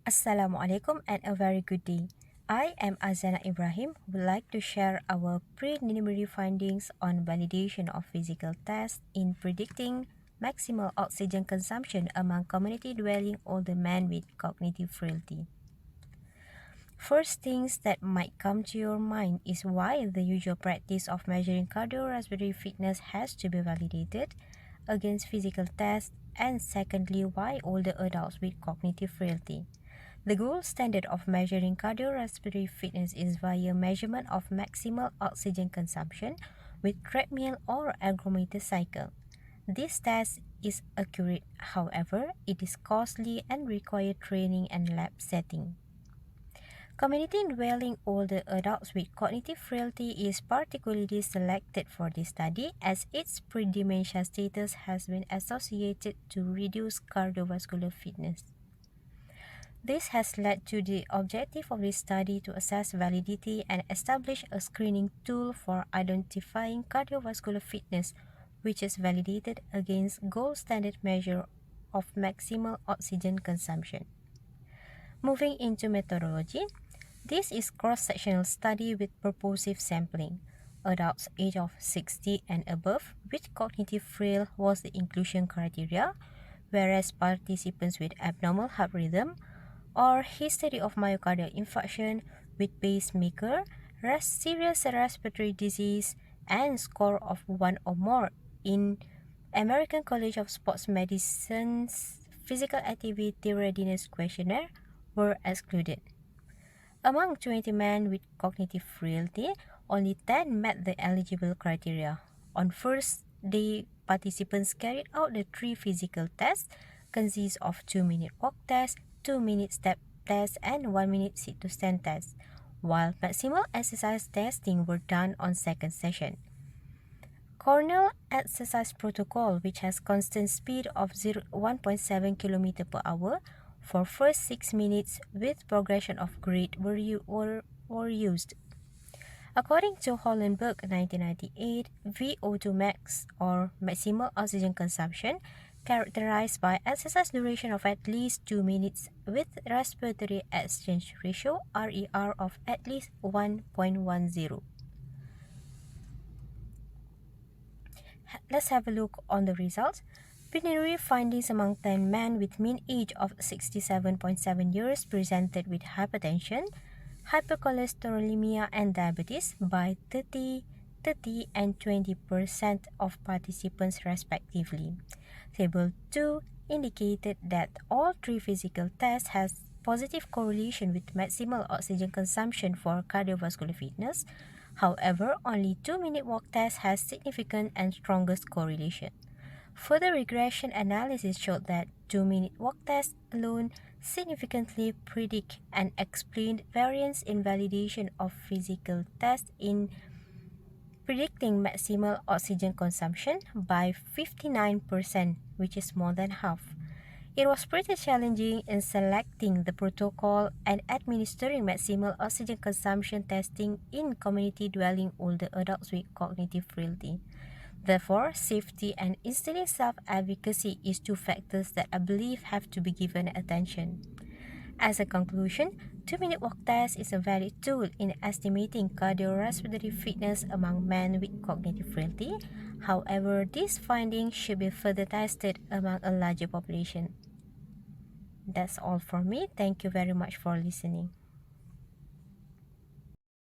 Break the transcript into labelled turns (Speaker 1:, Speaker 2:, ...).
Speaker 1: Assalamualaikum and a very good day. I am AZIANAH Ibrahim who would like to share our preliminary findings on validation of physical tests in predicting maximal oxygen consumption among community-dwelling older men with cognitive frailty. First things that might come to your mind is why the usual practice of measuring cardiorespiratory fitness has to be validated against physical tests, and secondly, why older adults with cognitive frailty. The gold standard of measuring cardiorespiratory fitness is via measurement of maximal oxygen consumption with treadmill or ergometer cycle. This test is accurate, however, it is costly and requires training and lab setting. Community-dwelling older adults with cognitive frailty is particularly selected for this study as its pre-dementia status has been associated to reduced cardiovascular fitness. This has led to the objective of this study to assess validity and establish a screening tool for identifying cardiovascular fitness, which is validated against gold standard measure of maximal oxygen consumption. Moving into methodology, this is cross-sectional study with purposive sampling. Adults age of 60 and above with cognitive frail was the inclusion criteria, whereas participants with abnormal heart rhythm or history of myocardial infarction with pacemaker, serious respiratory disease, and score of 1 or more in American College of Sports Medicine's Physical Activity Readiness Questionnaire were excluded. Among 20 men with cognitive frailty, only 10 met the eligible criteria. On first day, participants carried out the 3 physical tests, consist of 2-minute walk test, 2-minute step test, and 1-minute sit-to-stand test, while maximal exercise testing were done on second session. Cornell exercise protocol, which has constant speed of 1.7 km per hour for first 6 minutes with progression of grade were used. According to Hollenberg 1998, VO2 max or maximal oxygen consumption characterized by exercise duration of at least 2 minutes with respiratory exchange ratio RER of at least 1.10. Let's have a look on the results. Preliminary findings among 10 men with mean age of 67.7 years presented with hypertension, hypercholesterolemia, and diabetes by 30, and 20% of participants respectively. Table 2 indicated that all 3 physical tests has positive correlation with maximal oxygen consumption for cardiovascular fitness. However, only 2-minute walk test has significant and strongest correlation. Further regression analysis showed that 2-minute walk test alone significantly predict and explain variance in validation of physical tests in predicting maximal oxygen consumption by 59%, which is more than half. It was pretty challenging in selecting the protocol and administering maximal oxygen consumption testing in community-dwelling older adults with cognitive frailty. Therefore, safety and instilling self-advocacy is 2 factors that I believe have to be given attention. As a conclusion, 2-minute walk test is a valid tool in estimating cardiorespiratory fitness among men with cognitive frailty. However, these findings should be further tested among a larger population. That's all for me. Thank you very much for listening.